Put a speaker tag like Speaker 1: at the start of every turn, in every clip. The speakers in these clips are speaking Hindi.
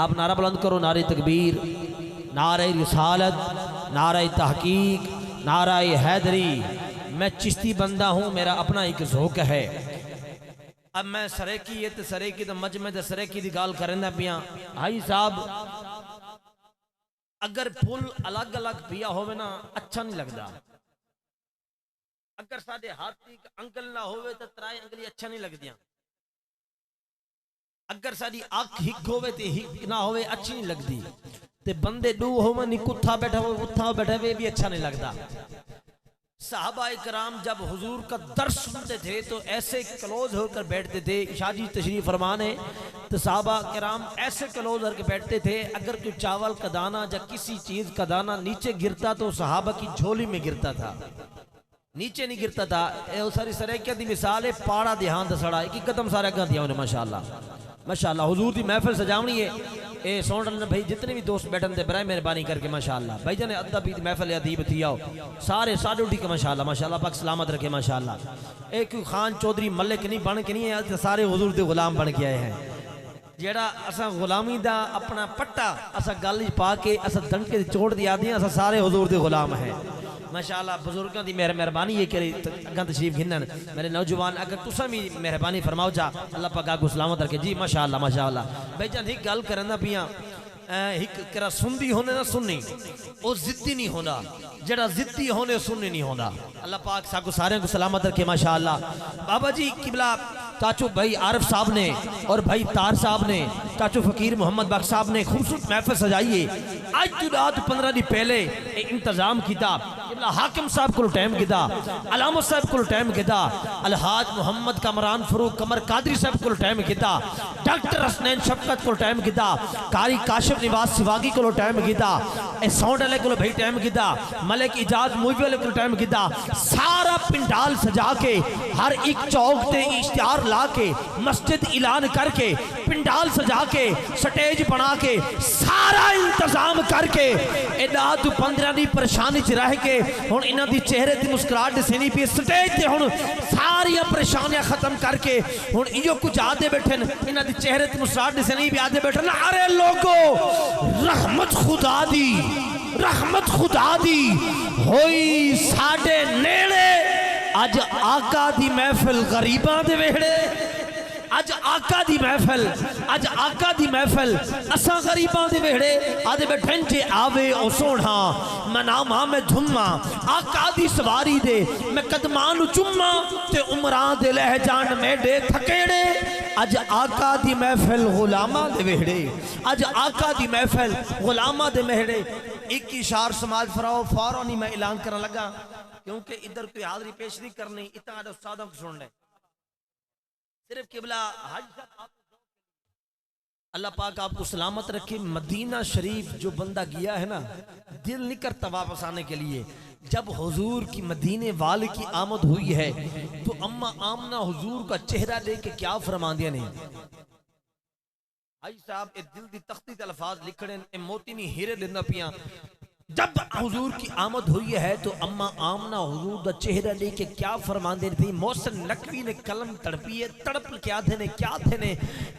Speaker 1: आप नारा बुलंद करो, नारे तकबीर, नारे रिसालत, नारे तहकीक, नारे हैदरी। मैं चिश्ती बंदा हूँ, मेरा अपना एक ज़ौक़ है। अब मैं सरेकी ये तो सरेकी तो मजमे तो सरेकी की गाल करना पिया। भाई साहब अगर फुल अलग अलग पिया होवे ना अच्छा नहीं लगता। अगर साडे हाथ की अंगल ना होवे तो त्राई अंगली अच्छा नहीं लगदियां। अगर साडी अख हिक होवे ते हिक ना होवे अच्छी नहीं लगती। ते बंदे दो होवे नी कुत्था बैठा हो उठा बैठा हुए भी अच्छा नहीं लगता। सहाबाए कराम जब हुजूर का दर्श सुनते थे तो ऐसे क्लोज होकर बैठते थे। शाजी तशरीफ फरमान है तो सहाबा कराम ऐसे क्लोज होकर बैठते थे। अगर कोई चावल का दाना या किसी चीज का दाना नीचे गिरता तो सहाबा की झोली में गिरता था, नीचे नहीं गिरता था। सारी सरेकियत की मिसाल है। पाड़ा ध्यान दसड़ा एक कदम सारे अगर दिया उन्हें माशाअल्लाह माशाअल्लाह। हुजूर की महफिल सजावनी है। ए सोन भाई जितने भी दोस्त बैठन थे बराए मेहरबानी करके माशाअल्लाह भाई जाने अद्दा भी महफिल अदीब थी आओ सारे साढ़े उठी के माशाअल्लाह माशाअल्लाह पाक सलामत रखे माशाअल्लाह। एक खान चौधरी मलिक नहीं बन के नहीं है, सारे हुजूर के गुलाम बन के आए हैं। जेड़ा असा गुलामी दा अपना पट्टा असा गल पा के असा दंके चोड़ दी आदि असा सारे हुजूर के गुलाम है माशाअल्लाह। बुजुर्गों की मेहरबानी ये करी अगर तशरीफ गिनन मेरे नौजवान अगर तुसा भी मेहरबानी फरमाओ जा अल्लाह पाक आगू सलामत रखे जी माशाअल्लाह माशाअल्लाह। भाई जान एक गल करना पिया एक करा सुनदी होने ना सुननी वो जिद्दी नहीं होना, जड़ा जिद्दी होने सुननी नहीं होना। अल्लाह पाक साकू सारे को सलामत रखे माशाअल्लाह। बाबा जी किबला चाचू भाई आरिफ साहब ने और भाई तार साहब ने चाचू फकीर मोहम्मद बख्श साहब ने खूबसूरत महफिल सजाई है। आज तो रात 15 दिन पहले इंतजाम किया हाकिम साहब को टाइम किया, अलामत साहब को टाइम किया, अलहाज मोहम्मद कमरान फरूक कमर कादरी साहब को टाइम किया, डॉक्टर हसनैन शफकत को टाइम किया, कारी काशिफ निवास सिवागी को टाइम किया, साउंड वाले को भाई टाइम किया, मलिक इजाज मूवी वाले को टाइम किया। सारा पिंडाल सजा के हर एक चौक से इश्तिहार ला के मस्जिद ऐलान करके पिंडाल सजा के स्टेज बना के सारा इंतजाम करके एदा 15 दी परेशानी च रह के हुण इन्हां दी चेहरे ते मुस्कुराहट दिसनी पई। स्टेज ते हुण सारी परेशानियां खत्म करके हुण इयो कुछ आदे बैठन इन्हां दी चेहरे ते मुस्कुराहट दिसनी पई आदे बैठन। अरे लोगो रहमत खुदा दी होई साडे नेड़े। अज आका दी महफिल गरीबां दे वेड़े, अज आका दी महफिल अज आका दी महफिल असा गरीबां दे वेड़े आदे बैठन जे आवे ओ सोना मनामा मैं धुम्मा आका दी सवारी दे मैं कदमां नु चुम्मा ते उमरां दे लह जान मेडे थकेड़े। अज आका दी महफिल गुलामा दे वेड़े, अज आका दी महफिल गुलामा दे मेहड़े। एक इशार समाज फराओ फौरन ही मैं ऐलान करने लगा क्योंकि इधर कोई हाजरी पेश नहीं करनी, इतना उस्तादों को सुन ले सिर्फ किबला हज। अल्लाह पाक आपको सलामत रखे। मदीना शरीफ जो बंदा गया है ना दिल नहीं करता वापस आने के लिए। जब हुजूर की मदीने वाले की आमद हुई है तो अम्मा आमना हुजूर का चेहरा देख के क्या फरमांदियां ने भाई साहब ए दिल दी तख्ती ते अल्फाज लिखने मोती नहीं हीरे देना पिया। जब हुजूर की आमद हुई है तो अम्मा आमना हुजूर का चेहरा लेके क्या फरमाते थी। मोहसिन नकवी ने कलम तड़पी है तड़प क्या थे ने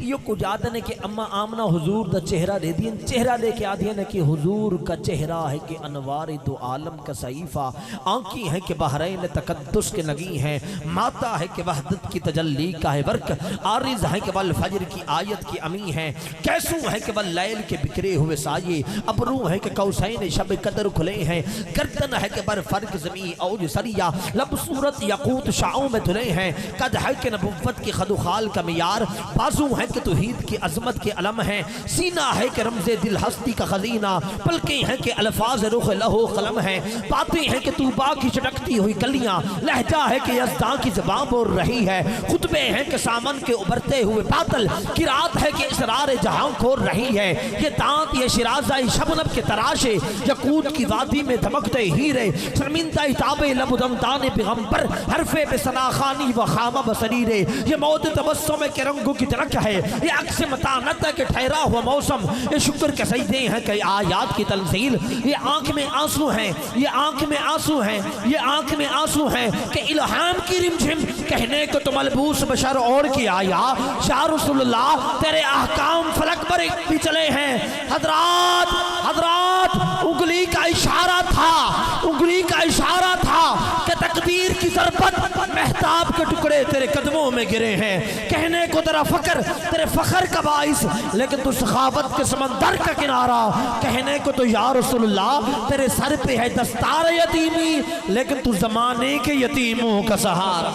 Speaker 1: यो कुछ आते ने कि अम्मा आमना हुजूर का चेहरा दे दिए, चेहरा लेके आते ने कि हुजूर का चेहरा है कि अनवार दो आलम का सईफा, आंखी है कि बहरैन तकद्दुस के नगी हैं, माता है कि वहदत की तजल्ली का है वर्क, आरिज है कि वल फजर की आयत की अमी है, कैसू है कि वल लैल के बिखरे हुए साये, अबरू है कि कौसैन शब कदर खुले हैं, गर्दन है कि बर फर्क ज़मीं और सरिया, लब सूरत यकूत शाओं में धुले हैं, कद है कि नबुव्वत की खदुखाल का मियार, बाजू है कि तौहीद की अजमत के अलम है, सीना है कि रमज़े दिल हस्ती का खजीना, पलकें हैं कि अल्फाज रुख लहो कलम है, बातें हैं कि तूबा की चटकती हुई कलियां, लहजा है कि यज़्दां की ज़बान बोल रही है, खुतबे हैं कि सामन के उभरते हुए बादल, किरात है कि इसरार जहां खोल रही है, ये दांत ये शिराज़ा शबनम के तराशे यकूत की वादी में धमकते हीरे, शर्मिंदा इताबे लबुदम दाने पैगंबर, हरफे बेसनाखानी व खामा बसरीरे। ये मौत तबस्सुम के रंगों की तरह है, ये अक्स मतानत के ठहरा हुआ मौसम, ये शुक्र के सजदे हैं कि आयात की तंजील। ये आंख में आंसू हैं, ये आंख में आंसू हैं, ये आंख में आंसू हैं कि इल्हाम की रिमझिम कहने को तो मलबूस बशर और की आया। शाह रसूलुल्लाह तेरे अहकाम फलक पर भी चले हैं। हजरात हजरात उंगली का इशारा था, उंगली का इशारा था कि तकदीर की ज़रबत महताब के टुकड़े तेरे कदमों में गिरे हैं। कहने को तेरा फकर, तेरे फखर का बाइस, लेकिन तू सखावत के समंदर का किनारा। कहने को तो या रसूलुल्लाह तेरे सर पे है दस्तार यतीमी, लेकिन तू जमाने के यतीमों का सहारा।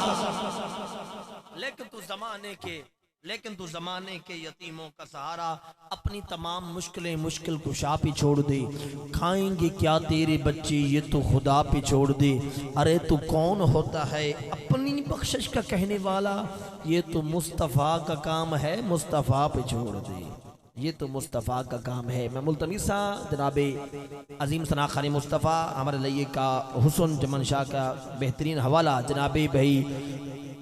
Speaker 1: लेकिन तू जमाने के यतीमों का सहारा। अपनी तमाम मुश्किलें मुश्किल कुशा पे छोड़ दे। खाएंगे क्या तेरे बच्चे ये तो खुदा पे छोड़ दे। अरे तू कौन होता है अपनी बख्शिश का कहने वाला, ये तो मुस्तफ़ा का काम है, मुस्तफ़ा पे छोड़ दे, ये तो मुस्तफ़ा का काम है। मैं मुल्तमिसा जनाबे अजीम सना खानी मुस्तफ़ा हमारे लिए का हुसन जमन शाह का बेहतरीन हवाला जनाबे भाई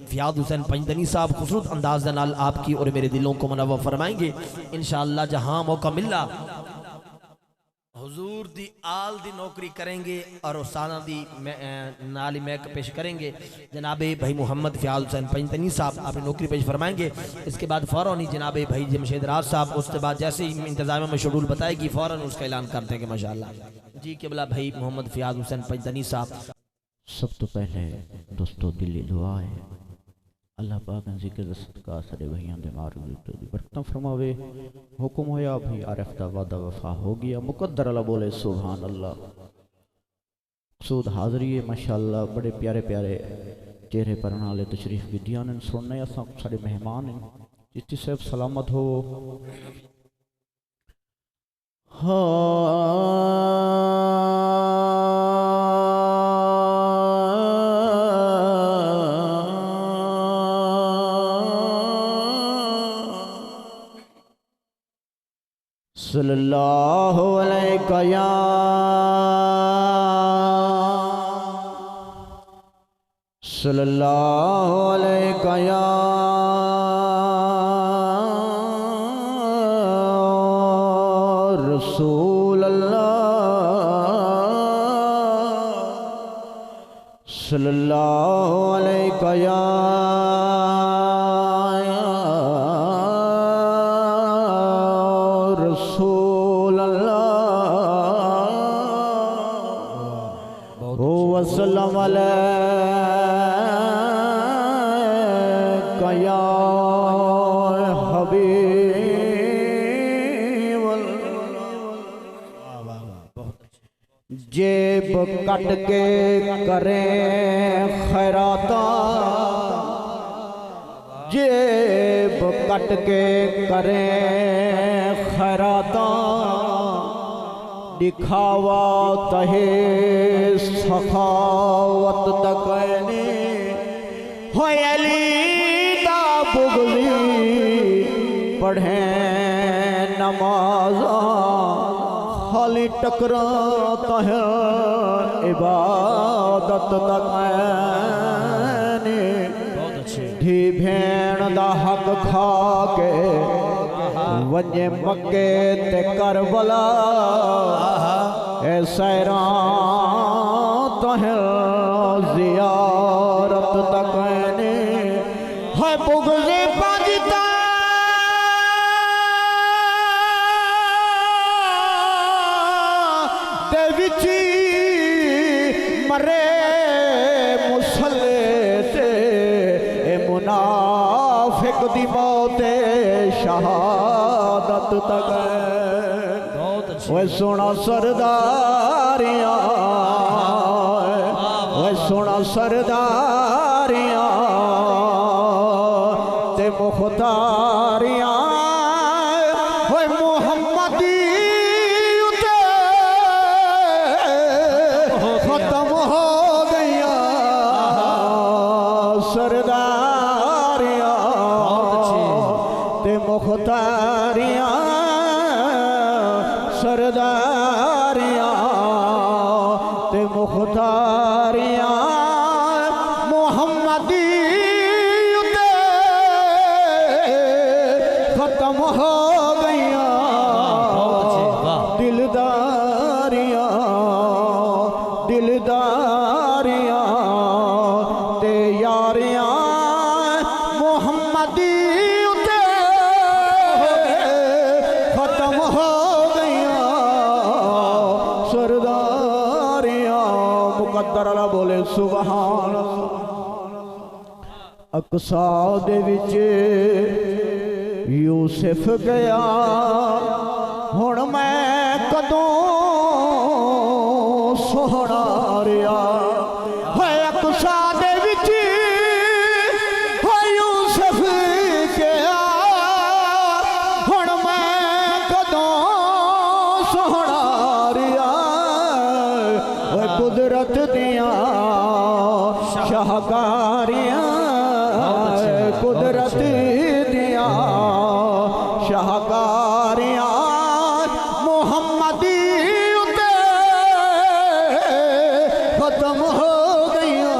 Speaker 1: फ़ियाद हुसैन पंजतनी साहब खूबसूरत अंदाज नाल आपकी और मेरे दिलों को मुनव्वर फरमाएंगे इंशाअल्लाह। जहां मौका मिला हुजूर दी आल दी नौकरी करेंगे और साना दी नाली मैक पेश करेंगे। जनाबे भाई मोहम्मद फ़ियाद हुसैन पंजतनी साहब आपने नौकरी पेश फरमाएंगे। इसके बाद फ़ौरन ही जनाबे भाई जमशेद राज साहब, उसके बाद जैसे ही इंतज़ाम में शेड्यूल बताएगी फ़ौरन उसका ऐलान कर देंगे माशाअल्लाह। जी किबला भाई मोहम्मद फ़ियाद हुसैन पंजतनी साहब।
Speaker 2: सब तो पहले दोस्तों दिली दुआ है अल्लाह पाक ने जिक्र सदका सारे भैया दे मार्ग तो बरकत फरमावे। हुक्म होया भाई आरिफ दा वादा वफा हो गया, मुकद्दर अल्लाह बोले सुभान अल्लाह। सूद हाज़री है माशाअल्लाह, बड़े प्यारे प्यारे चेहरे पर नाले तशरीफ विदिया ने सुनने असा सारे मेहमान हैं। चिश्ती साहब सलामत हो। सल्लल्लाहु अलैका या सल्लल्लाहु अलैका या रसूल अल्लाह, सल्लल्लाहु अलैका या वसल्लम अलैका या हबीब। जेब कट के करें खैराता, जेब कट के करें खैराता, दिखावा तहे सखावत तकने हो अली दा बुगली पढ़े नमाजा खाली टकराता है इबादत तकने। धी भेण दा हक खा के वजे मक्के ते करबला सैरा तहे ज़ियारत तकने है बुग़्ज़े बजता दे विची मरे मुसल्ले ते ए मुनाफिक दी मौते शहादत तक। वो सोना सरदारियां, वो सोना सरदारियां ते मुख्तारियां, वो मोहम्मदी उते खत्म हो गया सरदारियां ते मुख्तारियां सरदारियां मुख्तारियां मोहम्मदी उते खत्म हो गईयां दिलदारियां दिलदारियां ते यारियां मोहम्मदी उते खत्म हो गईयां सरदारियां मुकद्दर अल्लाह बोले सुभान अक़सा दे विच यूसुफ गया हुण मैं कदों सोहना रिया है अक़सा दे विच है यूसुफ गया हुण मैं कदों सोहना रिया है कुदरत दियां शाहकारियां कुदरत दियां शाहकारियां मोहम्मदी उते खत्म हो गईयां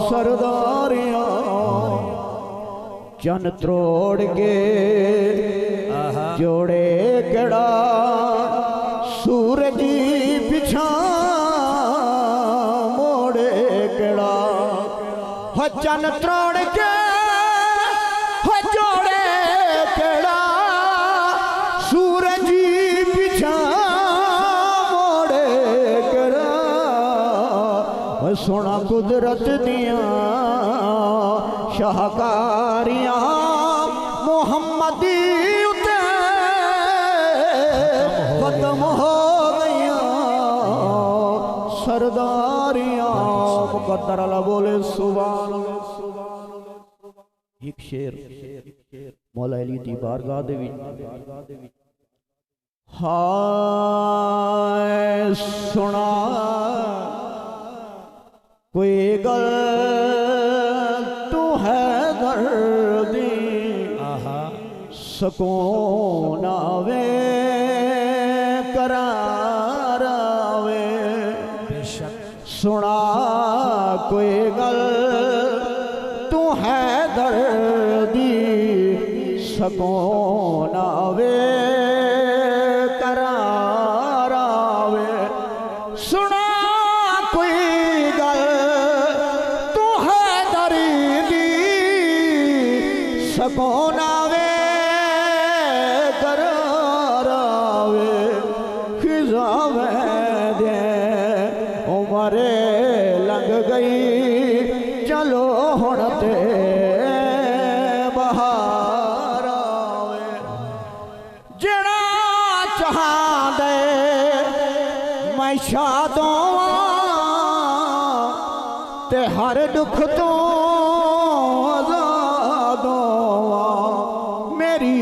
Speaker 2: सरदारियां चन त्रोड़ के जोड़े कड़ा सूरज पिछा मोड़े कड़ा चन त्रोड़ के जोड़े कड़ा सूरज पिछा मोड़े कड़ा सोना कुदरत दियां शाहकारियां मोहम्मदी उते खत्म हो गईयां सरदारियां मुकद्दर अल्लाह बोले सुभान एक शेर मौला अली दी बारगाह दे विच हाय सुना कोई गल तू है दर्दी सकून आवे करार आवे सुना कोई गल तू है दर्दी सकून आवे करार आवे सुना कोई गल तू है दर्दी सकून आवे करार आवे खिजा में दे उमरे लंघ गई चलो हुण ते बहार आवे जेड़ा चाहंदे मैं शादों ते हर दुख तो आजादों मेरी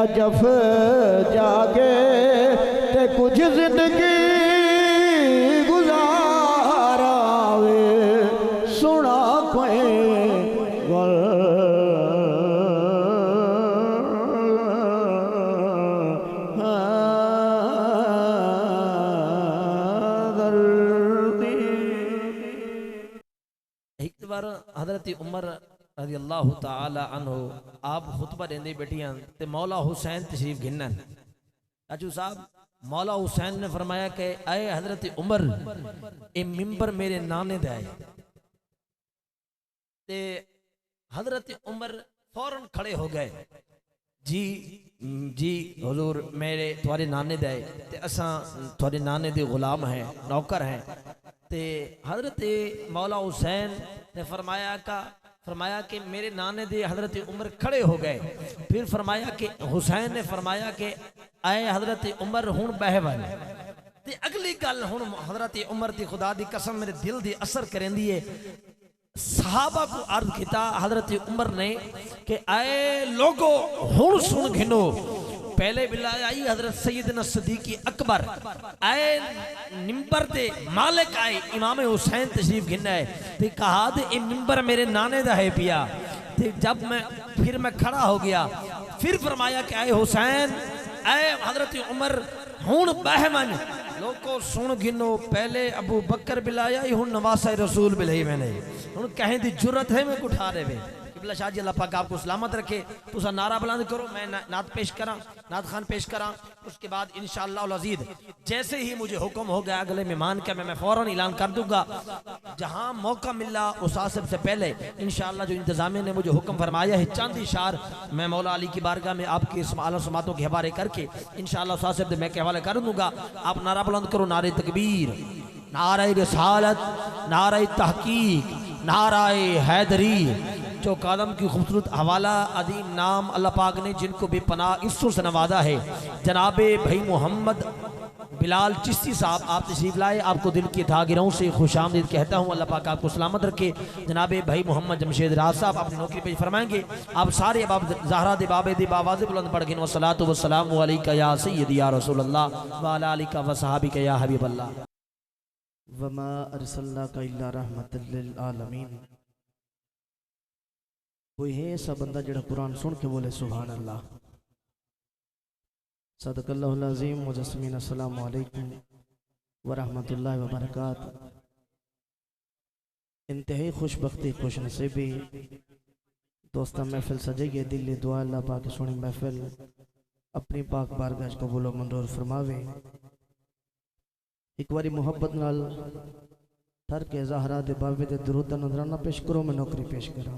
Speaker 2: नजफ जागे ते कुछ जिंदगी गुजारावे सुना कोई गल
Speaker 1: एक बार हजरत उमर रज़ी अल्लाह ताला अन्हु आप खुतबा देंदे बैठियां ते मौला हुसैन तशरीफ गिनन चाचू साहब मौला हुसैन ने फरमाया कि आए हजरत उमर ये मिंबर मेरे नाने दा है ते हजरत उमर फौरन खड़े हो गए जी जी हुजूर मेरे तुम्हारे नाने दा है ते असां तुम्हारे नाने दे गुलाम हैं नौकर हैं ते हजरत मौला हुसैन ने फरमाया कि मेरे नाने दे हजरत उमर खड़े हो गए फिर फरमाया कि हुसैन ने फरमाया कि आए हजरत उमर हुण बह वन ते अगली गल हुण हजरत उमर दी खुदा दी कसम मेरे दिल दी असर करेंदी है सहाबा को अर्ज किया हजरत उमर ने कि आए लोगो हुण सुन घिनो पहले बिला आई हजरत सैयदना सदीकी अकबर आए मिंबर दे मालिक आए इमाम हुसैन तशरीफ गिना है ते कहा दे ये मिंबर मेरे नाने दा है पिया ते जब मैं फिर मैं खड़ा हो गया फिर फरमाया कि ऐ हुसैन ऐ हजरत उमर हुण बहमन लोगों सुन गिनो पहले अबू बकर बिलाया हुण नवासा रसूल बिलाई मैंने हुण कहें दी जुर्रत है मैं उठा रहे वे किबला शाह जी अल्लाह पाक आपको सलामत रखे तुसा नारा बुलंद करो मैं नात पेश करा नात खान पेश करा उसके बाद इंशाअल्लाह अज़ीज़ जैसे ही मुझे हुक्म हो गया अगले मेहमान का मैं फौरन ऐलान कर दूंगा जहां मौका मिला उस आसिफ से पहले इंशाअल्लाह जो इंतजामिया ने मुझे हुक्म फरमाया है चंद इशार मैं मौला अली की बारगाह में आपके समातों के हवाले करके इंशाअल्लाह उस आसिफ मैं के हवाले कर दूंगा आप नारा बुलंद करो नारे तकबीर नारे रिसालत नारे तहकीक नारे हैदरी जो कादम की खूबसूरत हवाला अदीम नाम अल्लाह पाक ने जिनको बेपनाह इस्सों से नवाजा है जनाबे भाई मोहम्मद बिलाल चिश्ती साहब आप तशरीफ लाए आपको दिल की धागिरों से खुशामदीद कहता हूँ अल्लाह पाक आपको सलामत रखे जनाबे भाई मोहम्मद जमशेद राज साहब अपनी नौकरी पे फरमाएंगे आप सारे अब ज़हरा दे बाबे दे बावाज़ बुलंद पढ़ गिन वस्सलातु वस्सलामु अलैका या सय्यदी या रसूल अल्लाह व अला आलिका व सहाबिका या हबीब अल्लाह
Speaker 3: वमा अरसलनाका इल्ला रहमतल लिल आलमीन। कोई है ऐसा बंदा जड़ा कुरान सुन के बोले सुभान अल्लाह। सदकल्लाहुल अज़ीम। मुजस्सिमीन अस्सलामु अलैकुम व रहमतुल्लाहि व बरकातहू। इंतहाई खुशबख्ती खुश नसीबी दोस्ता महफिल सजेगी दिल दुआ अल्लाह पाक सोनी महफिल अपनी पाक बारगाह कबूल व मंजूर फरमावे। एक बारी मुहब्बत नाल थर के ज़हरा दे बाबे दे दुरूद नजराना पेश करो मैं नौकरी पेश करा।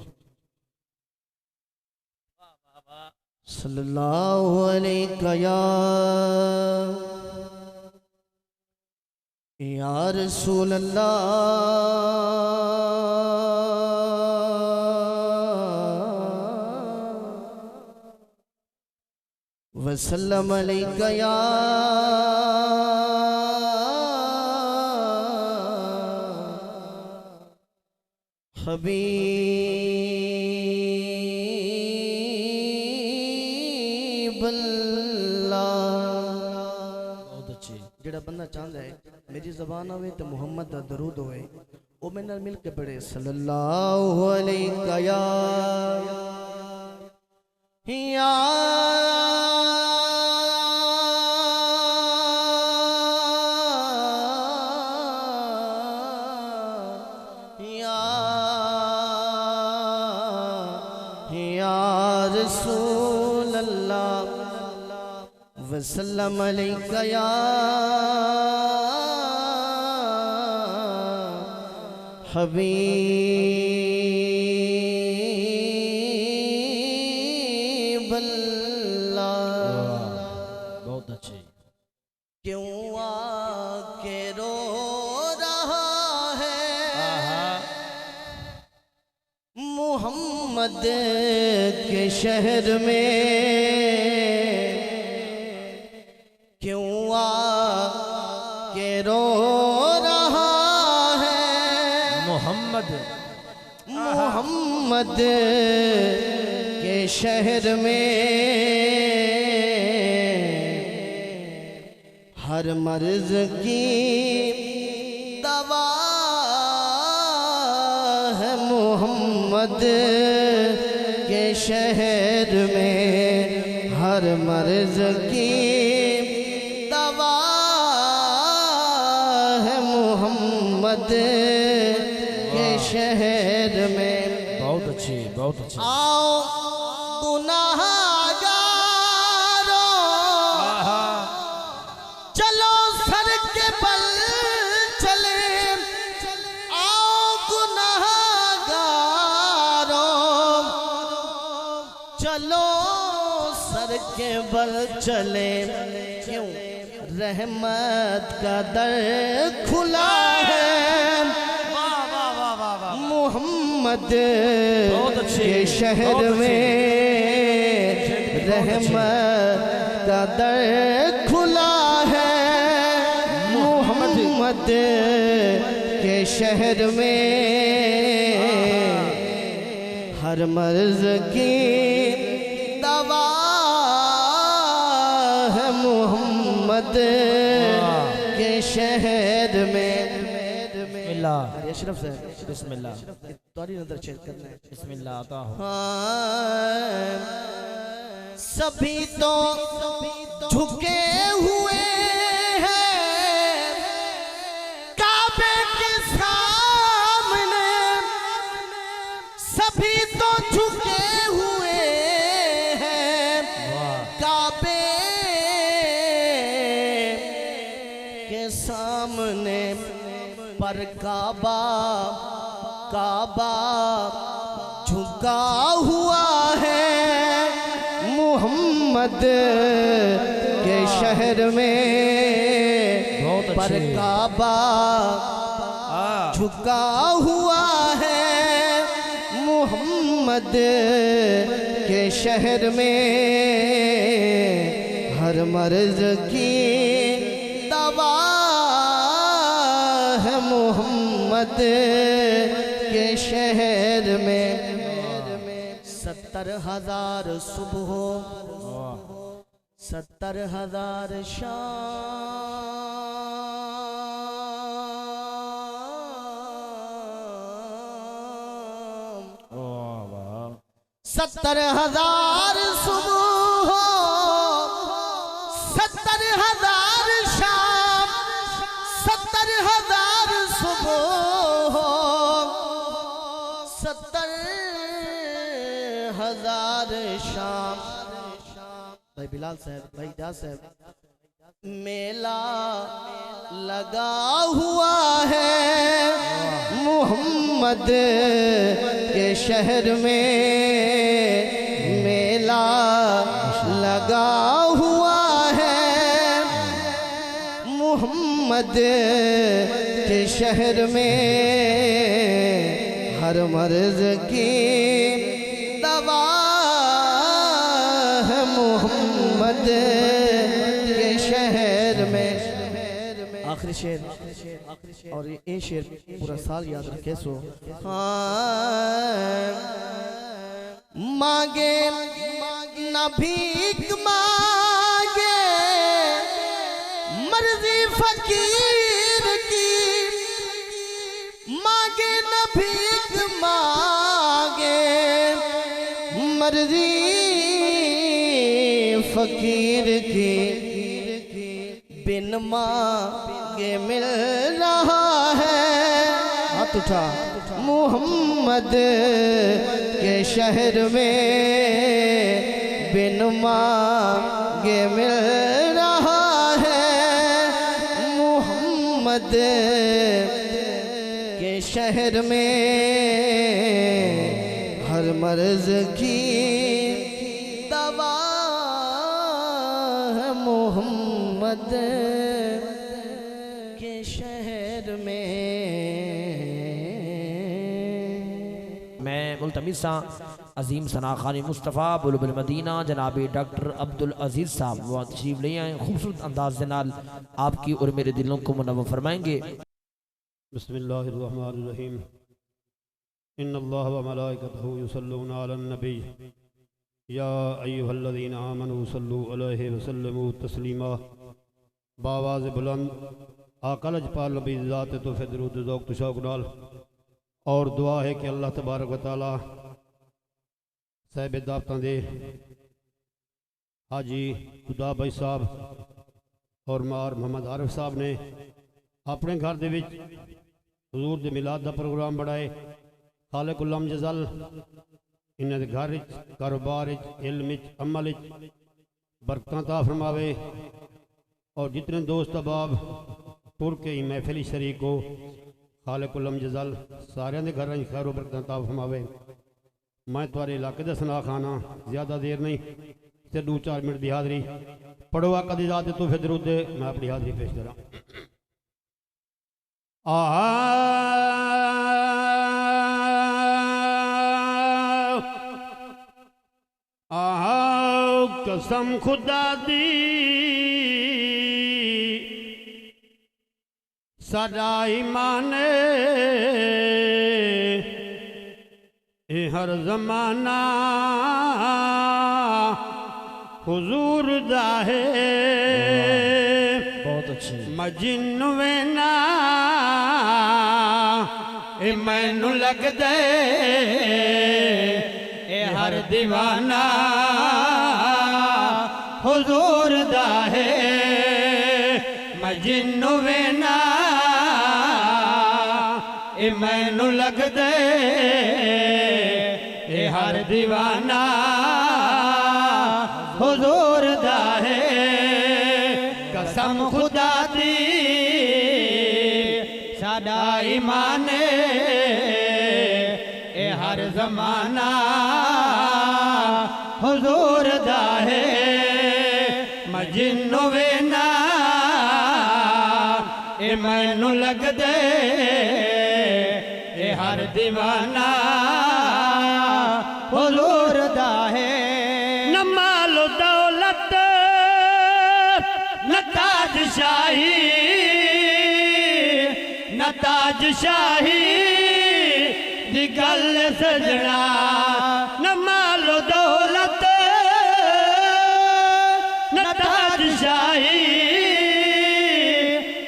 Speaker 3: सल्लल्लाहु अलैका या रसूल अल्लाह वसल्लम अलैका या हबीब अल्लाह।
Speaker 1: बहुत अच्छे
Speaker 3: जेड़ा बंदा चाहता है मेरी जबान आवे तो मुहम्मद दा दरूद होए ओ मेरे नाल मिल के पढ़े सल्लल्लाहु अलैका या रसूल अल्लाह वसल्लम अलैका या हबीब अल्लाह।
Speaker 1: बहुत अच्छे
Speaker 3: क्यों आके रो रहा है मोहम्मद के शहर में, क्यों आके रो रहा है मोहम्मद के शहर में। हर मर्ज की दवा है मोहम्मद के शहर में। हर मर्ज की दवा है मोहम्मद के शहर में।
Speaker 1: बहुत अच्छे बहुत अच्छे।
Speaker 3: आओ गुनाहगारों चलो सर के बल चले। आओ गुनाहगारों चलो सर के बल चले। क्यों रहमत का दर खुला है मोहम्मद के शहर में। रहमत का दर खुला है मोहम्मद के शहर में। हर मर्ज की दवा है मोहम्मद के शहर में। अशरफ से
Speaker 1: बिस्मिल्लाह
Speaker 3: तुम्हारी नजर चेक करना है।
Speaker 1: बिस्मिल्लाह आता हूँ।
Speaker 3: सभी तो झुके हुए हैं काबे के सामने, सभी तो झुके हुए हैं काबे के सामने, पर काबा काबा झुका हुआ है मोहम्मद के शहर में, पर काबा झुका हुआ है मोहम्मद के शहर में, हर मर्ज की दवा है मोहम्मद के शहर में। 70,000 सुबह, 70,000 शाम, 70,000 सुबह, 70,000 शाम, 70,000 सुबह, 70,000 शाम। भाई बिलाल साहब, भाई दास साहब, मेला लगा हुआ है मोहम्मद के शहर में, मेला लगा हुआ है मोहम्मद के शहर में, हर मर्ज की दवा है मोहम्मद के शहर में। आखिरी शेर, और ये शेर पूरा साल याद रखे सो। हाँ, मांगे न भीख मांगे मर्जी फकीर की, मांगे न भीख मांगे मर्जी फकीर की, बिन मांगे मिल रहा है, हाथ उठा, मोहम्मद के शहर में, बिन मांगे मिल रहा है मोहम्मद के शहर में, हर मर्ज की दवा है मोहम्मद के शहर में।
Speaker 1: मैं मुल्तमिस अजीम सना खानी मुस्तफ़ा बुलबुल मदीना जनाब डॉक्टर अब्दुल अजीज साहब वो तशरीफ ले आए, खूबसूरत अंदाज से नाल आपकी और मेरे दिलों को मुनव्वर फरमाएंगे।
Speaker 4: बिस्मिल्लाहिर्रहमानिर्रहीम। इन्नल्लाह व मलाइकतहु युसल्लूना अलन नबी या अय्युहल्लज़ीना आमनू सल्लू अलैहि व सल्लिमू तस्लीमा। बावाज़ बुलंद आका लजपाल नबी ज़ात तो फिदरूद ज़ौक़ तो शौक़ नाल और दुआ है कि अल्लाह तबारक व तआला साहिब दावतां दे हाजी खुदा भाई साहब और मार मोहम्मद आरिफ साहब ने अपने घर दे विच हुजूर दे मिलाद दा प्रोग्राम बढ़ाए। खालिकुल अम जज़ल इन्हां दे घर विच कारोबार विच इल्म विच अमल विच बरकतां ता फरमावे और जितने दोस्त अहबाब टुर के ही महफिल शरीक हो खालिकुल अम जज़ल सारे दे घर विच खैर बरकतां ता फरमावे। मैं तुम्हारे इलाके का सुना खाना ज़्यादा देर नहीं सिर्फ 2-4 मिनट की हाज़री पढ़ो आका दी ज़ात तो फिर दरूद मैं अपनी हाज़री पेश करा। कसम खुदा दी साडा ईमान हर ज़माना हुजूर दा है।
Speaker 1: बहुत अच्छी
Speaker 4: मजिन वेना ए मैनू लग दे ए हर दीवाना हुजूर दा है मैं जिन्नू वेना ए मैनू लगदे ए हर दीवाना हुजूर दा है कसम खुदा दी साडा ईमान ए हर जमाना हुजूर दा है मैं जिन्नू वेना ए मैनू लगदे ए हर दीवाना हुजूर दा है न माल दौलत न ताज शाही न ताज शाही दी गल सजना न माल दौलत न ताज शाही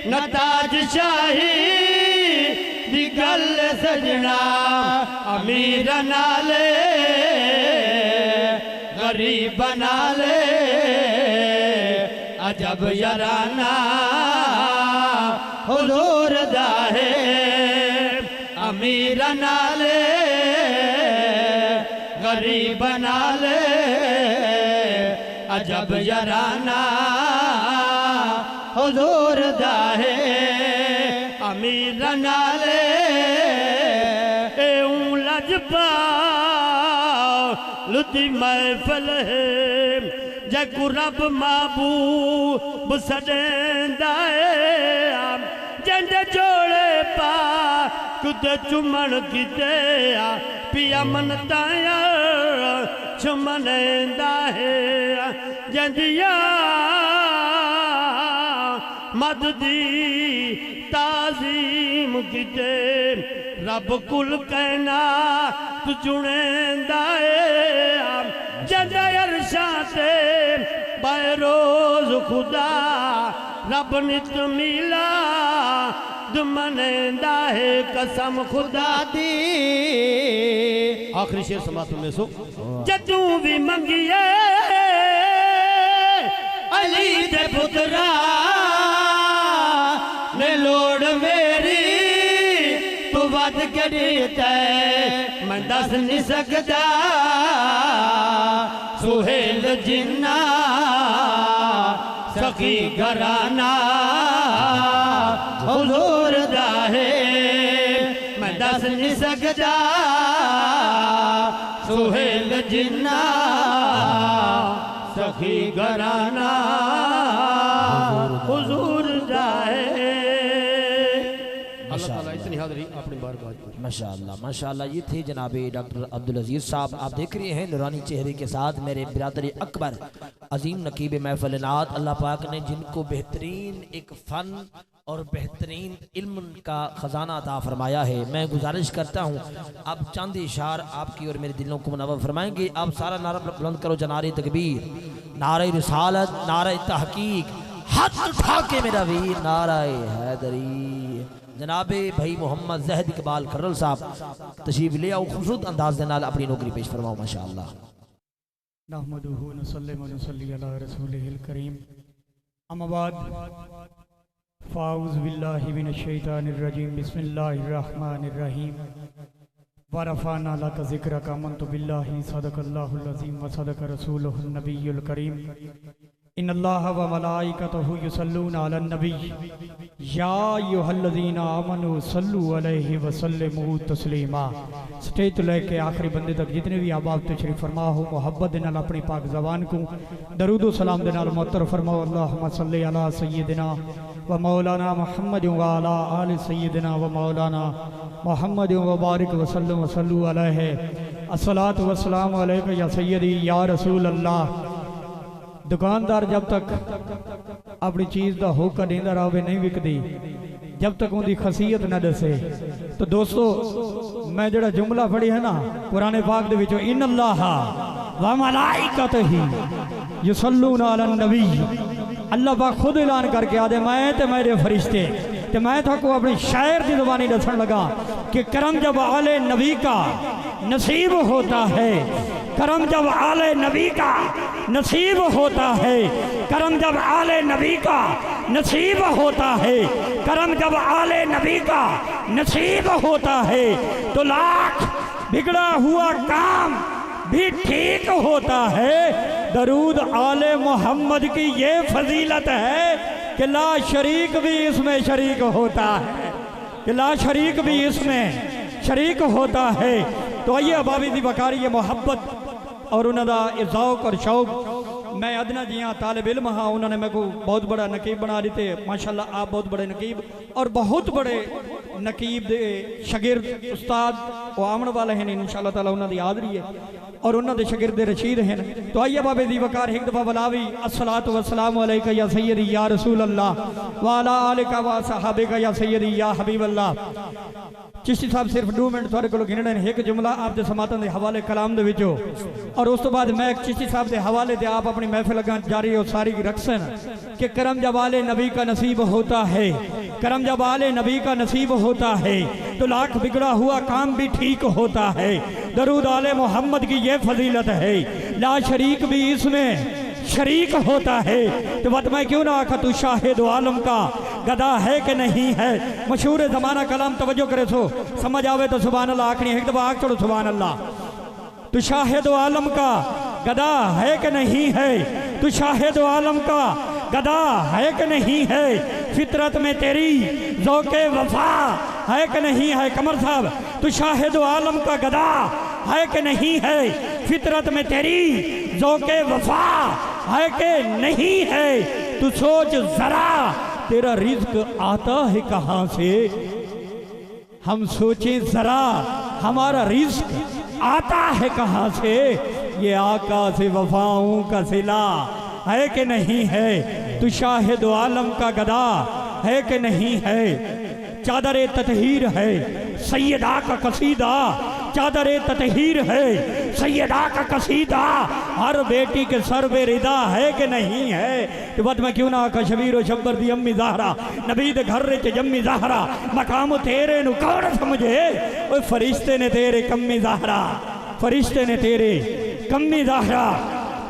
Speaker 4: न ताज शाही दी गल सजना अमीर नाले गरीब नाले अजब याराना हुजूर दा है अमीर नाले गरीब नाले अजब याराना हुजूर दा है अमीर नाले लजपा लुती महफल है जगू रब महबूब सडेंदा है जंज जोड़े पा कुद चुमन किते पिया मन ताया चुमनेंदा है जंजिया मद दी ताजीम किते रब कुल कहना तू चुनेंदा है जंज अरशा ते बरोज खुदा रब नित मिला दुमनेंदा है कसम खुदा दी आखिरी शेर समाप्त में सो जदू भी मंगिए अली दे पुत्रा ने लोड़ मेरी तू वध के दीता मैं दस नहीं सकता सुहेल जिन्ना सखी घराना हुजूर दा है मैं दस नहीं सकता सुहेल जिन्ना सखी घराना हुजूर दा है अल्लाह ताला इतनी हाज़री अपनी बारगाह में
Speaker 1: माशाअल्लाह माशाअल्लाह। ये थे जनाब डॉक्टर अब्दुल अजीज साहब। आप देख रहे हैं नूरानी चेहरे के साथ मेरे बिरादर अकबर अजीम नकीब महफिल नात। अल्लाह पाक ने जिनको बेहतरीन एक फ़न और बेहतरीन इल्म का ख़जाना अता फरमाया है। मैं गुजारिश करता हूँ अब चंद इशार आपकी और मेरे दिलों को मुनव्वर फरमाएंगे। आप सारा नारा बुलंद करो, नारे तकबीर, नारे रिसालत, नारे तहकीक, हाथ उठा के मेरा वीर नारे हैदरी। जनाबे भाई मोहम्मद जहद इकबाल खर्रल साहब तशरीफ ले आओ, खूबसूरत अंदाज के नाल अपनी नौकरी पेश फरमाओ माशाअल्लाह।
Speaker 5: नहमदुहु नसल्लिमु व नसल्ली अला रसूलिहिल करीम अम्मा बाद फ़ाऊज़ु बिल्लाहि मिनश शैतानिर रजीम बिस्मिल्लाहिर रहमानिर रहीम व रफ़अना लका ज़िक्रका आमनतु बिल्लाहि सदक़ल्लाहुल अज़ीम व सदक़ रसूलुहुन नबियुल करीम इन्नल्लाहा व मलाइकतहु युसल्लूना अलन नबी या अय्युहल्लज़ीना आमनू सल्लु अलैहि व सल्लिमू तस्लीमा। स्टेज तो लेके आखिरी बंदे तक जितने भी आबाद तशरीफ फरमा हो मोहब्बत दे नाल अपनी पाक ज़बान को दरूद व सलाम दे नाल मुअत्तर फरमाओ। अल्लाहुम्मा सल्लि अला सय्यिदिना व मौलाना मुहम्मद व अला आलि सय्यिदिना व मौलाना मुहम्मद व बारिक व सल्लम व सल्लु अलैहि। अस्सलातु व सलामु अलैका या सय्यदी या रसूल अल्लाह। दुकानदार जब तक अपनी चीज़ का होका देंदा रहे नहीं विकदी, जब तक उनकी खसीयत न दसे। तो दोस्तों मैं जड़ा जुमला पढ़ी है ना कुरान पाक दे विचों इन्नल्लाहा व मलाइकतहु युसल्लूना अलन नबी, अल्लाह पाक खुद ऐलान करके आदे मैं ते मेरे फरिश्ते। तो मैं थाको अपनी शायर की ज़बानी दसन लगा कि करम जब आले नबी का नसीब होता है, करम जब आले नबी का नसीब होता है, करम जब आले नबी का नसीब होता है, करम जब आले नबी का नसीब होता है, तो लाख बिगड़ा हुआ काम भी ठीक होता है। दरूद आले मोहम्मद की ये फजीलत है कि ला शरीक भी इसमें शरीक होता है, कि ला शरीक भी इसमें शरीक होता है। तो आइए अबाबी दी वकारी ये मोहब्बत और उन्होंने ये ज़ौक़ और शौक़, मैं अदना जी हाँ तालिब इल्म हाँ, उन्होंने मेरे को बहुत बड़ा नकीब बना देते। माशाल्लाह आप बहुत बड़े नकीब और बहुत बड़े नकीब दे शगिर्द उस्ताद वो आमन वाले हैं इंशाअल्लाह ताला, उन्होंने हाज़री है और उन्होंने शागिर्द रशीद हैं। तो आइए बाबे दी वकार एक दफ़ा बलावी अस्सलातु वस्सलामु अलैका या सय्यदी या रसूल अल्लाह व अला आलिका व सहाबिका या सय्यदी या हबीब अल्लाह। चिश्ती साहब सिर्फ 2 मिनट थोड़े को गिनने एक जुमला आप दे समातन दे हवाले कलाम दे विचो और उस तो बाद मैं चिश्ती साहब दे हवाले दे आप अपनी महफिल लगा जारी और सारी रखसन कि करम जब आले नबी का नसीब होता है, करम जब आले नबी का नसीब होता है तो लाख बिगड़ा हुआ काम भी ठीक होता है। दरूद आले मोहम्मद की ये फजीलत है, ला शरीक भी इसमें शरीक होता है। तो बात मैं क्यों ना आखा तू शाहिद आलम का गदा है कि नहीं है। मशहूर जमाना कलाम तवज्जो करे सो समझ आवे तो सुभान अल्लाह आखनी एक दफा आख छोड़ो सुभान अल्लाह। तू शाहिद आलम का गदा है कि नहीं है, तू शाहिद आलम का गदा है कि नहीं है, फितरत में तेरी ज़ौक़े वफा है कि नहीं है। कमर साहब तू शाहिद आलम का गदा है कि नहीं है, फितरत में तेरी ज़ौक़े वफा है कि नहीं है। तू सोच जरा तेरा रिज़्क आता है कहाँ से, हम सोचे जरा हमारा रिज़्क आता है कहाँ से। ये आका से वफाओं का सिला है कि नहीं है, तू शाहिद आलम का गदा है कि नहीं है। चादर ततहीर है सैयदा का कसीदा, चादर ततहीर है सैयदा का कसीदा, हर बेटी के सर पे रिदा है कि नहीं है। तो बात मैं क्यों ना आखा शबीर शब्बर दी अम्मी ज़हरा, नबी दे घर च जम्मी ज़हरा, मकाम तेरे नु कौन समझे, ओए फरिश्ते ने तेरे कम्मी ज़हरा, फरिश्ते ने तेरे कम्मी ज़हरा।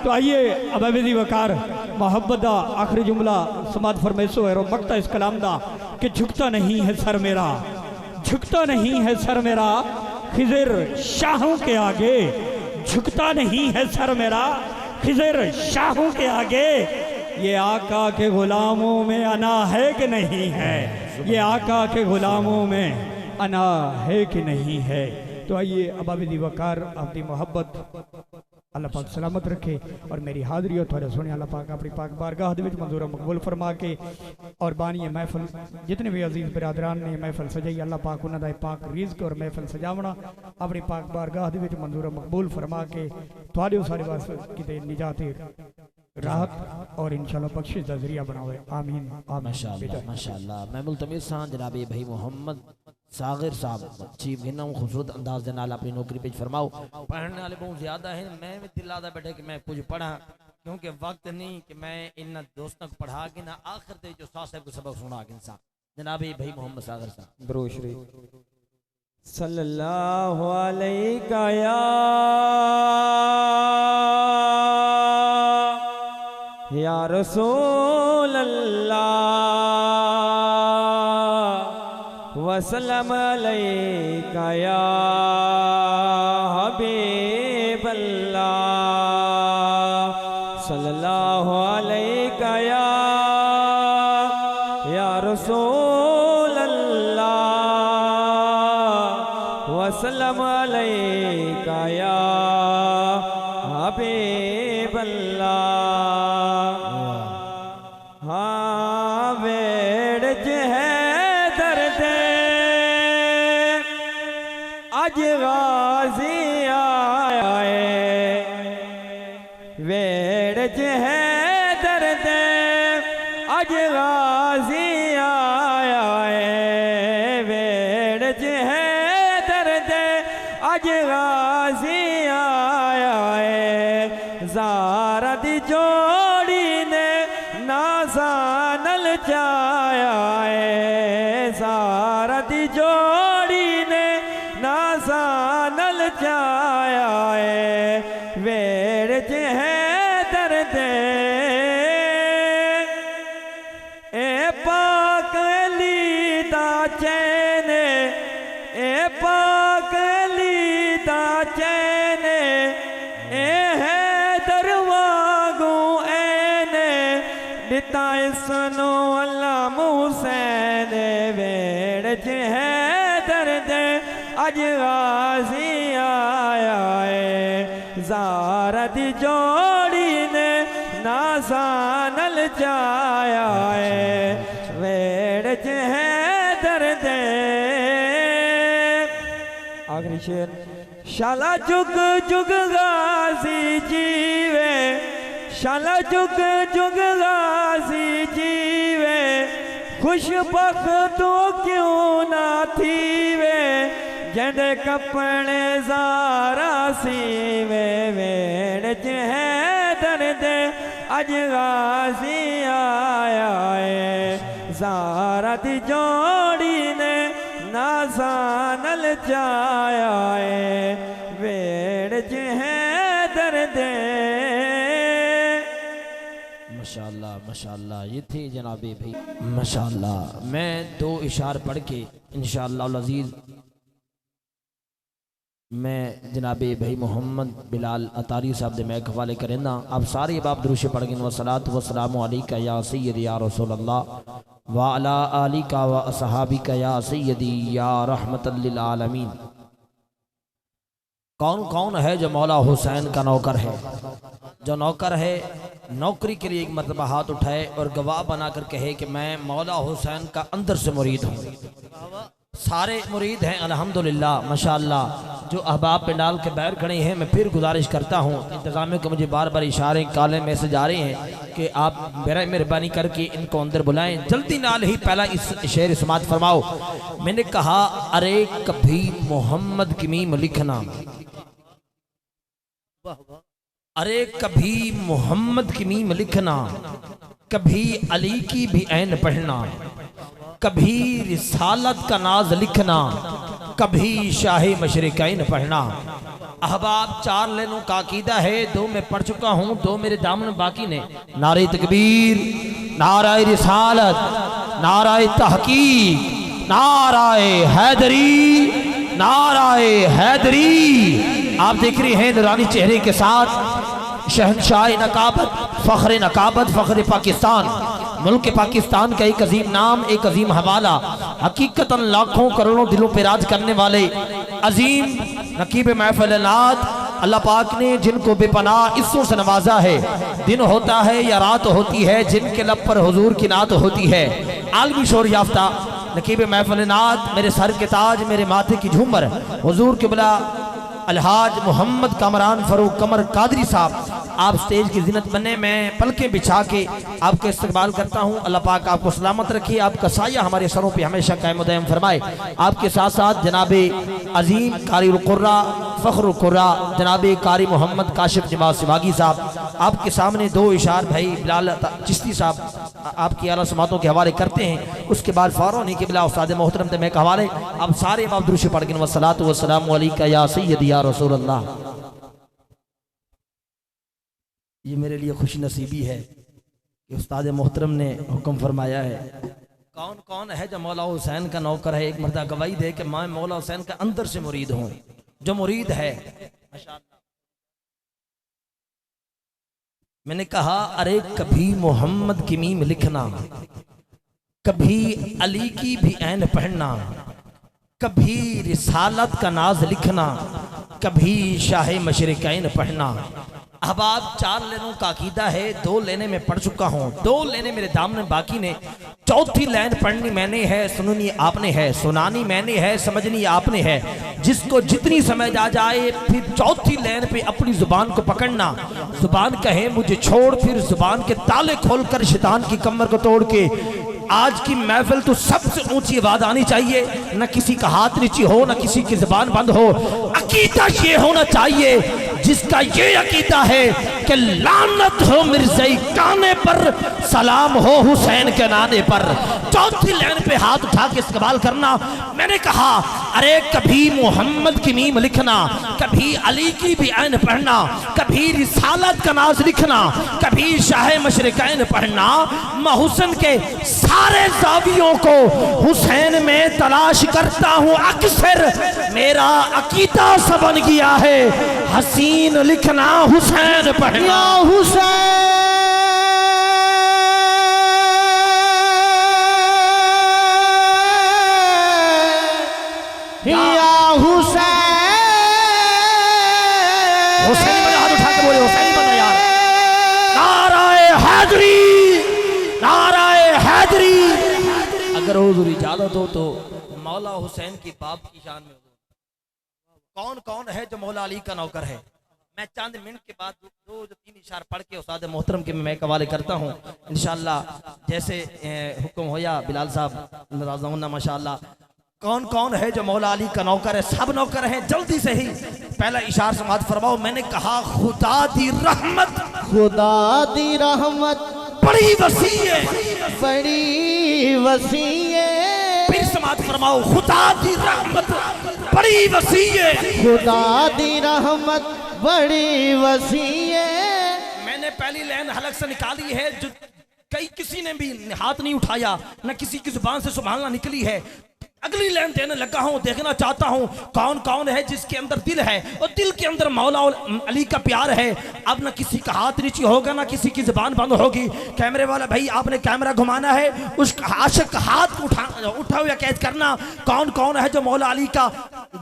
Speaker 5: तो आइए अब अबदी वकार मोहब्बत दा आखिरी जुमला समात फरमेसो है और मकता इस कलाम दा कि झुकता नहीं है सर मेरा, झुकता नहीं है सर मेरा खिज़र शाहों के आगे, झुकता नहीं है सर मेरा खिज़र शाहों के आगे। ये आका के गुलामों में अना है कि नहीं है, ये आका के गुलामों में अना है कि नहीं है। तो आइए अब अबदी वकार आपकी मोहब्बत अल्लाह पाक सलामत रखे और मेरी हाज़री और थोड़े सुने अल्लाह पाक अपनी पाक बारगाह मंजूर मकबूल फरमा के और बानी महफिल जितने भी अजीज़ बिरादरान ने महफिल सजाई अल्लाह पाक उन्होंने पाक रिज़्क और महफिल सजावना अपनी पाक बारगाह मंजूर मकबूल फरमा के थोड़े सारे वास्ते किते निजात राहत और इंशाल्लाह बख्शिश का जरिया बनावे। आमीन
Speaker 1: माशाअल्लाह माशाअल्लाह। मैं मुल्तमिस हां जनाब भाई मोहम्मद सागिर साहब चीफ गिना खूबसूरत अंदाज दे नाल अपनी नौकरी पेश फरमाओ। पढ़ने वाले बहुत ज्यादा हैं, मैं भी दिल लादा बैठे कि मैं कुछ पढ़ा क्योंकि वक्त नहीं कि मैं इन दोस्तों को पढ़ा के ना आखिर तक जो साहब को सबक सुना के इंसान जनाब भाई मोहम्मद सागिर साहब
Speaker 6: दरूद शरीफ सल्लल्लाहु अलैका या रसूल अल्लाह वसल्लम अलैका या हबीब अल्लाह सल्लल्लाहु अलैका या रसूल अल्लाह वसल्लम अलैका या हबीब अल्लाह। हाँ वेड़ है दर्द आज गाजी आया है, वेड़ है दर्द आज गाजी आया है, वेड़ है दर्द आज गाजी आया है। ज़ारा दी जोड़ी ने नाज़ानल जाया है, ज़ारा दी जोड़ी ने नाज़ानल जाया वेड़ च है दर्द ए पाक अली दा चैन ए पाक अली दा चैन ए है दरवागू ऐन दिता इसनो अल्लाह हुसैन वेड़ च है दर्द अज गाजी आया है ज़ारा दी जोड़ी ने नाज़ानल जाया है वेड़ च है दर्द आखिरी शेर शाला जुग जुग गाजी जीवे शाला जुग जुग गाजी जीवे खुशबख्तो क्यों ना थीवे जंदे कपड़े ज़ारा सीवे वेड़ च है दर्द अज गाजी आया है ज़ारा दी जोड़ी ने नाज़ानल जाया है वेड़ च है दर्द
Speaker 1: माशाअल्लाह माशाअल्लाह। ये थे जनाबे भाई माशाअल्लाह। मैं दो इशार पढ़ के इंशाअल्लाह अज़ीज़ मैं जनाबे भाई मोहम्मद बिलाल अतारी साहब दे मैं हवाले करेंदा। आप सारे बाप दुरूद पढ़ के वसलात वसलामु अलैका या सय्यदी या रसूल अल्लाह व अला आलिका व असहाबिका या सय्यदी या रहमतल लिल आलमीन। कौन कौन है जो मौला हुसैन का नौकर है? जो नौकर है नौकरी के लिए एक मरतबा हाथ उठाए और गवाह बनाकर कहे कि मैं मौला हुसैन का अंदर से मुरीद हूँ। सारे मुरीद हैं अल्हम्दुलिल्लाह माशाअल्लाह। जो अहबाब पंडाल के बाहर खड़े हैं मैं फिर गुजारिश करता हूँ इंतज़ामिया को मुझे बार बार इशारे काले मैसेज आ रहे हैं कि आप मेरा मेहरबानी करके इनको अंदर बुलाएं। जल्दी नाल ही पहला इस शेर समात फरमाओ। मैंने कहा अरे कभी मोहम्मद की मीम लिखना, अरे कभी मोहम्मद की मीम लिखना, कभी अली की भी ऐन पढ़ना, कभी रिसालत का नाज लिखना, कभी शाही मशरिकैन पढ़ना। अहबाब चार लेनों का अकीदा है, दो मैं पढ़ चुका हूँ, दो मेरे दामन बाकी ने। नारे तकबीर, नाराए रिसालत, नाराए तहकीक, नाराए हैदरी, नाराए हैदरी। आप देख रहे हैं नूरानी चेहरे के साथ शहनशाह नकाबत, फख्र नकाबत, फख्र पाकिस्तान, मुल्क पाकिस्तान का एक अजीम नाम, एक अजीम हवाला, हकीकतन लाखों करोड़ों दिलों पे राज करने वाले अजीम नकीब महफिल-ए-नात अल्लाह पाक ने जिनको बेपनाह इस्सों से नवाजा है। दिन होता है या रात होती है, जिनके लब पर हुजूर की नात होती है। आलमी शोर याफ्ता नकीब महफिल-ए-नात, मेरे सर के ताज, मेरे माथे की झूमर, हुजूर क़िबला अलहाज मोहम्मद कामरान फरूक कमर कादरी साहब, आप स्टेज की जिन्नत बने। मैं पलकें बिछा के आपके इस्तकबाल करता हूँ। अल्लाह पाक आपको सलामत रखे, आपका साया हमारे सरों पे हमेशा कायम दायम फरमाए। आपके साथ साथ जनाबे अजीम कारी कुर्रा, फ़ख्र कुर्रा जनाबे कारी मोहम्मद काशिफ नवाज सिवागी साहब, आपके सामने दो इशार भाई बिलाल चिश्ती साहब आपकी आला समातों के हवाले करते हैं। उसके बाद फ़ौरन ही क़िबला उस्ताद मोहतरम ते मैं के हवाले अब सारे बाप दुरूद पढ़ के वस्सलातु वस्सलामु अलैका या सय्यदी या रसूल अल्लाह। ये मेरे लिए खुश नसीबी है कि उस्ताद मोहतरम ने हुक्म फरमाया है। कौन कौन है जो मौला हुसैन का नौकर है? एक मर्दा गवाही दे कि मैं मौला हुसैन का अंदर से मुरीद हूँ। जो मुरीद है मैंने कहा अरे कभी मोहम्मद की मीम लिखना, कभी अली की भी ऐन पढ़ना, कभी रिसालत का नाज लिखना, कभी शाह मशरिकैन पढ़ना। अहबाब चार लेनों का अकीदा है, दो लेने में पढ़ चुका हूँ, दो लेने मेरे दामन बाकी ने। चौथी लाइन पढ़नी मैंने है, सुननी आपने है, सुनानी मैंने है, समझनी आपने है। जिसको जितनी समझ आ जाए फिर चौथी लाइन पे अपनी जुबान को पकड़ना। जुबान कहे मुझे छोड़, फिर जुबान के ताले खोलकर शैतान की कमर को तोड़ के आज की महफिल तो सबसे ऊंची आवाज आनी चाहिए, न किसी का हाथ नीची हो, न किसी की जुबान बंद हो। अकीदा ये होना चाहिए जिसका ये अकीदा है कि लानत हो मिर्ज़ाई काने पर, सलाम हो हुसैन के नाने पर। चौथी लाइन पे हाथ उठा के इस्तेमाल करना। मैंने कहा अरे कभी मोहम्मद की मीम लिखना, कभी अली की भी ऐन पढ़ना, कभी रिसालत का नाज लिखना, कभी शाह मशरिकैन पढ़ना। मैं हुसैन के सारे जावियों को हुसैन में तलाश करता हूँ अक्सर, मेरा अकीदा सा बन गया है हसीन लिखना हुसैन पढ़ना। हुसैन बना, हाथ उठा के बोले हुसैन बना यार। नाराए हैदरी, नाराए हैदरी। अगर हुजूर इजाजत हो तो मौला हुसैन की बाप की शान में कौन कौन है जो मौला अली का नौकर है। मैं चंद मिनट के बाद दो तीन इशार पढ़ के उस्ताद मोहतरम के मैं हवाले करता हूँ इंशाअल्लाह। जैसे हुक्म होया बिलाल साहब राज़ाउन्ना माशाअल्लाह। कौन कौन है जो मौला अली का नौकर है? सब नौकर हैं। जल्दी से ही पहला इशार समात फरमाओ। मैंने कहा खुदा दी रहमत,
Speaker 3: खुदा दी रहमत
Speaker 1: बड़ी वसी है,
Speaker 3: बड़ी वसी है।
Speaker 1: फिर समात फरमाओ खुदा दी रहमत बड़ी वसी है,
Speaker 3: खुदा दी रहमत बड़ी वसी है।
Speaker 1: मैंने पहली लाइन हलक से निकाली है जो कई किसी ने भी हाथ नहीं उठाया, न किसी की जुबान से सुभान अल्लाह निकली है। अगली लाइन देने लगा हूं, देखना चाहता हूं कौन कौन है जिसके अंदर दिल है और दिल के अंदर मौला अली का प्यार है। अब ना किसी का हाथ नीचे होगा, ना किसी की जुबान बंद होगी। कैमरे वाला भाई आपने कैमरा घुमाना है, उस आशिक का हाथ उठा हुआ कैद करना। कौन कौन है जो मौला अली का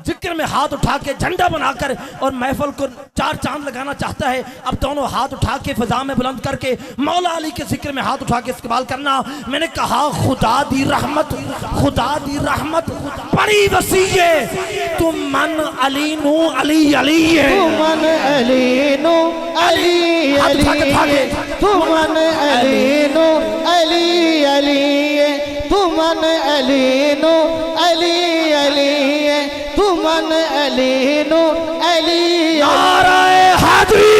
Speaker 1: जिक्र में हाथ उठा के झंडा बनाकर और महफिल को चार चांद लगाना चाहता है। अब दोनों हाथ उठा के फिजा में बुलंद करके मौला अली के जिक्र में हाथ उठा के इस्तेमाल करना। मैंने कहा खुदा दी रहमत, खुदा दी रहमत बड़ी वसी है। तुम मन अली नु अली अली है,
Speaker 3: तुम मन अली नु अली अली है, तुम मन अली नु अली अली है, तुम मन अली नु अली अली है, तुम मन अली नु अली
Speaker 1: नाराए हैदरी,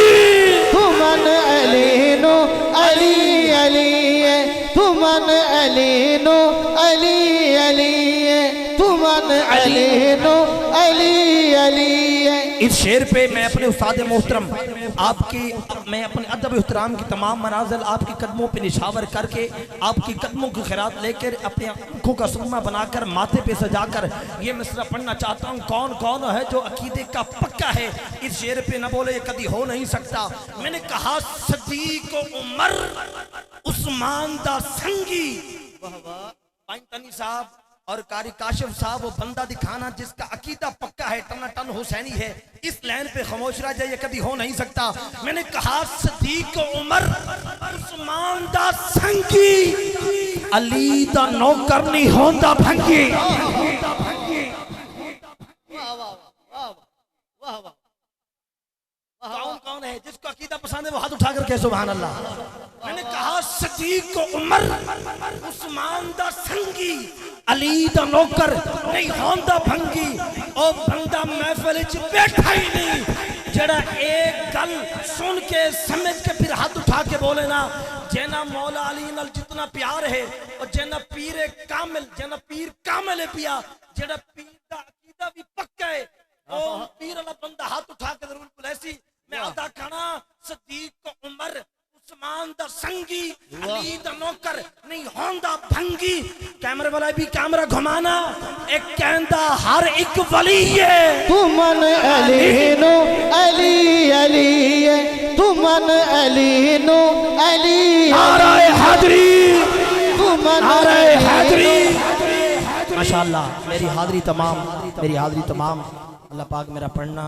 Speaker 3: तुम मन अली नु अली अली है, तुम मन अली नु अली अली है, तुम मन अली नु अली अली है।
Speaker 1: इस शेर पे मैं अपने उस्ताद मोहतरम मैं अपने अदब एहतराम की तमाम मनाजिल आपके कदमों पे निशावर करके आपकी कदमों की खैरात लेकर अपनी आंखों का सुरमा बनाकर माथे पे सजाकर ये मिसरा पढ़ना चाहता हूँ। कौन कौन है जो अकीदे का पक्का है? इस शेर पे न बोले ये कभी हो नहीं सकता। मैंने कहा सदीक उमर उस्मान दा संगी, तनी साहब और कारी काशिफ साहब वो बंदा दिखाना जिसका अकीदा पक्का है, टना टन हुसैनी है। इस लाइन पे खामोश रह जाइए, कभी हो नहीं सकता। मैंने कहा सदीक उमर उस्मान दा संगी, अली दा नौकर नहीं होंदा भंगी। कौन कौन है जिसको अकीदा पसंद है वो हाथ उठा कर कहे सुभान अल्लाह। मैंने कहा सदीक उमर उस्मान दा संगी, अली दा नौकर नहीं होंदा भंगी। ओ बंदा महफिल च बैठा ही नहीं जड़ा एक गल सुन के समझ के फिर हाथ उठा के बोले ना, जेना मौला अली नाल जितना प्यार है और जेना पीर कामिल, जेना पीर कामिल है पिया, जेड़ा पीर दा अकीदा भी पक्का है, ओ पीर वाला बंदा हाथ उठा के जरूर बोले सी मैं अदा खाना सदीक उमर उस्मान दा संगी, अली दा नौकर नहीं होंदा भंगी। कैमरे वाला भी कैमरा घुमाना। एक कहंदा हर एक वली है,
Speaker 3: तुम मन अली नु अली अली है, तुम मन अली नु अली
Speaker 1: नाराए हैदरी,
Speaker 3: तुम मन
Speaker 1: नाराए हैदरी। माशाअल्लाह मेरी हाज़री तमाम, मेरी हाज़री तमाम। अल्लाह पाक मेरा पढ़ना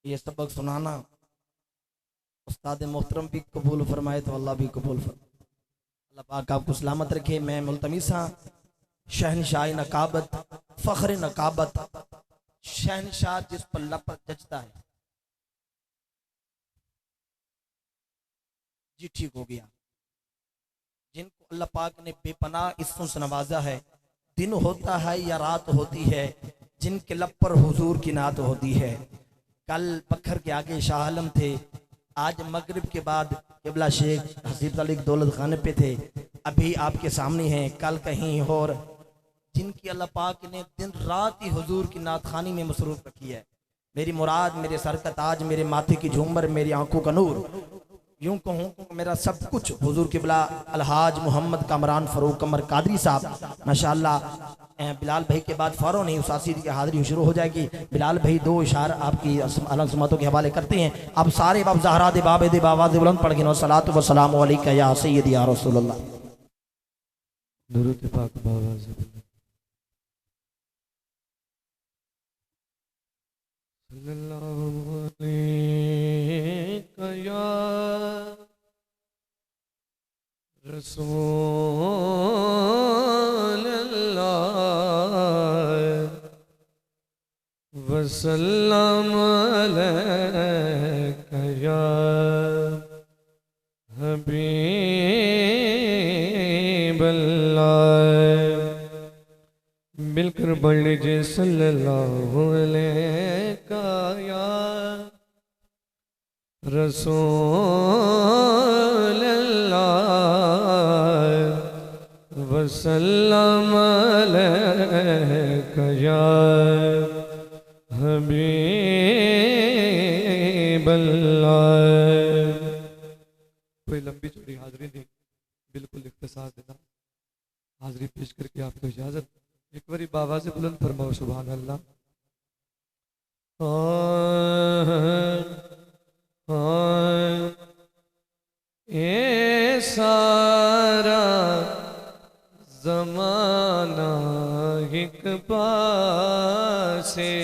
Speaker 1: ये सबक सुनाना उस्ताद मोहतरम भी कबूल फरमाए तो अल्लाह भी कबूल फरमाए। अल्लाह पाक आपको सलामत रखे। मैं मुल्तमिसा शहनशाह नकाबत, फख्र नकाबत, शहनशाह जिस पर लपत जचता है। जी ठीक हो गया। जिनको अल्लाह पाक ने बेपनाह इस्सों से नवाजा है, दिन होता है या रात होती है, जिनके लब पर हुजूर की नात होती है, कल पत्थर के आगे शाह आलम थे, आज मगरिब के बाद किबला शेख हसीब अली दौलत खाने पे थे, अभी आपके सामने हैं, कल कहीं और, जिनकी अल्लाह पाक ने दिन रात ही हुजूर की नात खानी में मसरूफ रखी है। मेरी मुराद, मेरे सर का ताज, मेरे माथे की झूमर, मेरी आंखों का नूर, यूं कहूँ मेरा सब कुछ हुजूर किबला अलहाज मोहम्मद कामरान फरूक कमर कादरी साहब माशाअल्लाह। बिलाल भाई के बाद फौरन ही उसासी की हाजिरी शुरू हो जाएगी। बिलाल भाई दो इशार आपकी अलसमतों के हवाले करते हैं। अब सारे बाब ज़हरा दे बाबे दे बाबा दे बुलंद पढ़ के सलात व सलाम अलैका या सय्यदी या रसूलुल्लाह।
Speaker 6: दुरूद पाक बाबा से सल्लल्लाहु अलैका या रसूलल्लाह वसल्लम अलैका या हबीबल्लाह। मिलकर बढ़ लीजिए सल्लल्लाहु अलैका या रसूलल्लाह वसल्लम अलैका या हबीबल्लाह। कोई लंबी चौड़ी हाजिरी नहीं, बिल्कुल इख्तिसार देना हाजिरी पेश करके आपको इजाजत। एक बारी बाबा से बुलंद फरमाओ सुभान अल्लाह। ए सारा ज़माना एक पासे,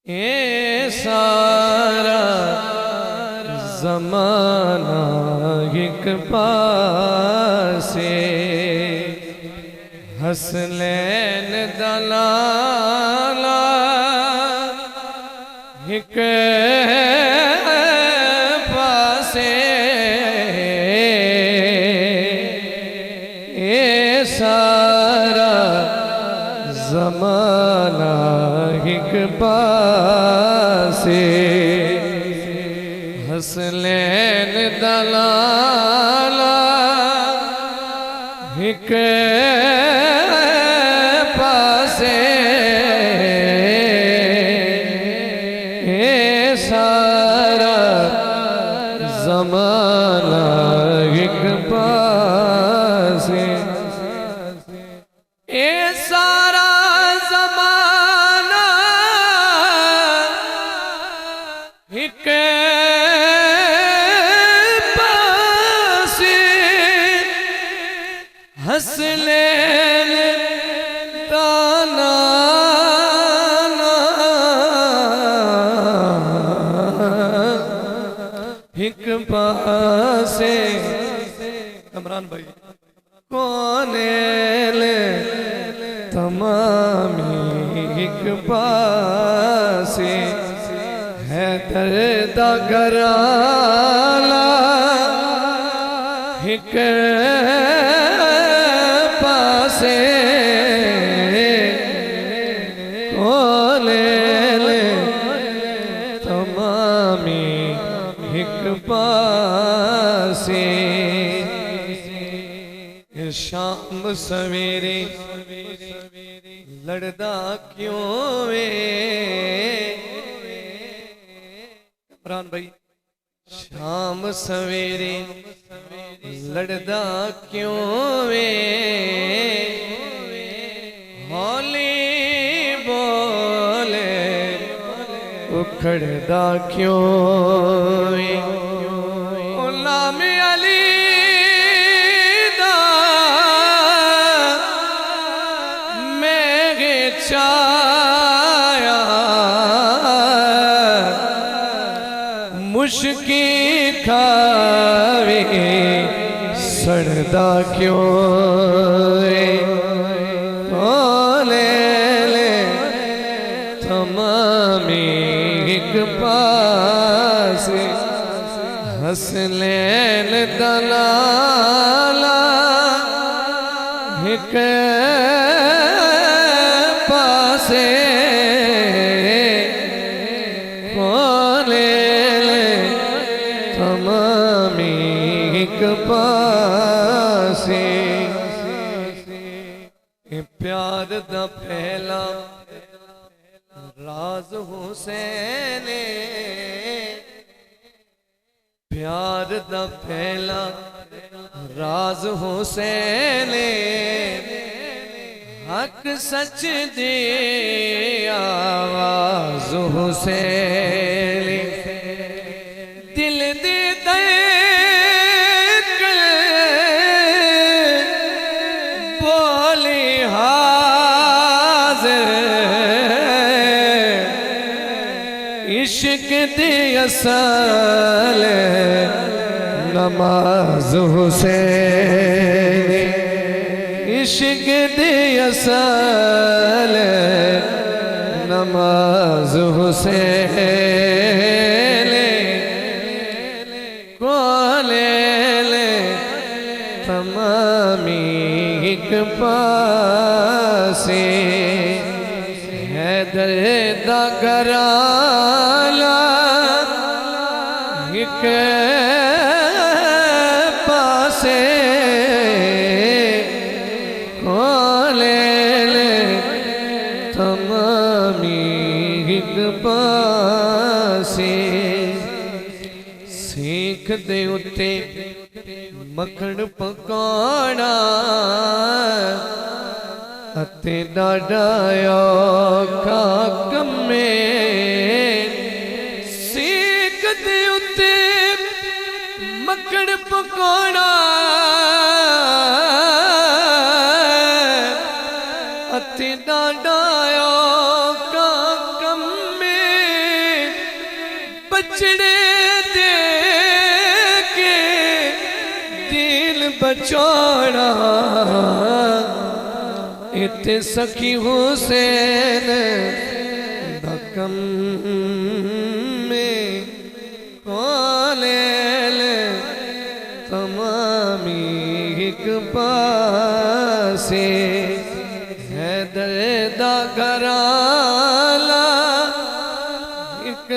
Speaker 6: ए सारा ज़माना एक पासे, हसनैन दलाला एक पासे, ए सारा ज़माना एक पासे, हसनैन दलाला एक पासे, ए सारा ज़माना एक पासे, ए सारा ज़माना एक पासे, हसनैन एक पासे। कमरान भाई कौनेल तमामी एक पासे, है दर्द घराला एक पासे, कौनेल तमामी एक पासे, शाम सवेरे लड़दा क्यों वे। इमरान भाई शाम सवेरे लड़दा क्यों वे, हौली बोले उखड़दा क्यों वे। गुलाम अली दा मेरे चाया, मुश्की खावे सड़दा क्यों रे। ले तमामी एक पासे, हसनैन दलाला एक पासे, कोले तमामी एक पासे प्यार दा पहला राज हुसैन प्यार दा पहला राज हुसैन हक सच दी आवाज हुसैन दिल दी दर्द बोली हाज़िर इश्क दी असल नमाज हुसैन इश्क दी असल नमाज हुसैन कोले तमामी एक पासे हैदर दा घराला एक पासे कोले तमामी एक पासे सीख दे उत्ते मक्खण पकाना अते डाडा औखा कम्मे सीख दे उत्ते मक्खण पकाना अते डाडा औखा कम्मे बचड़े दे के दिल बचाना इते सखी हुसैन दकम में कोले तमामी एक पासे हैदर दा घराला एक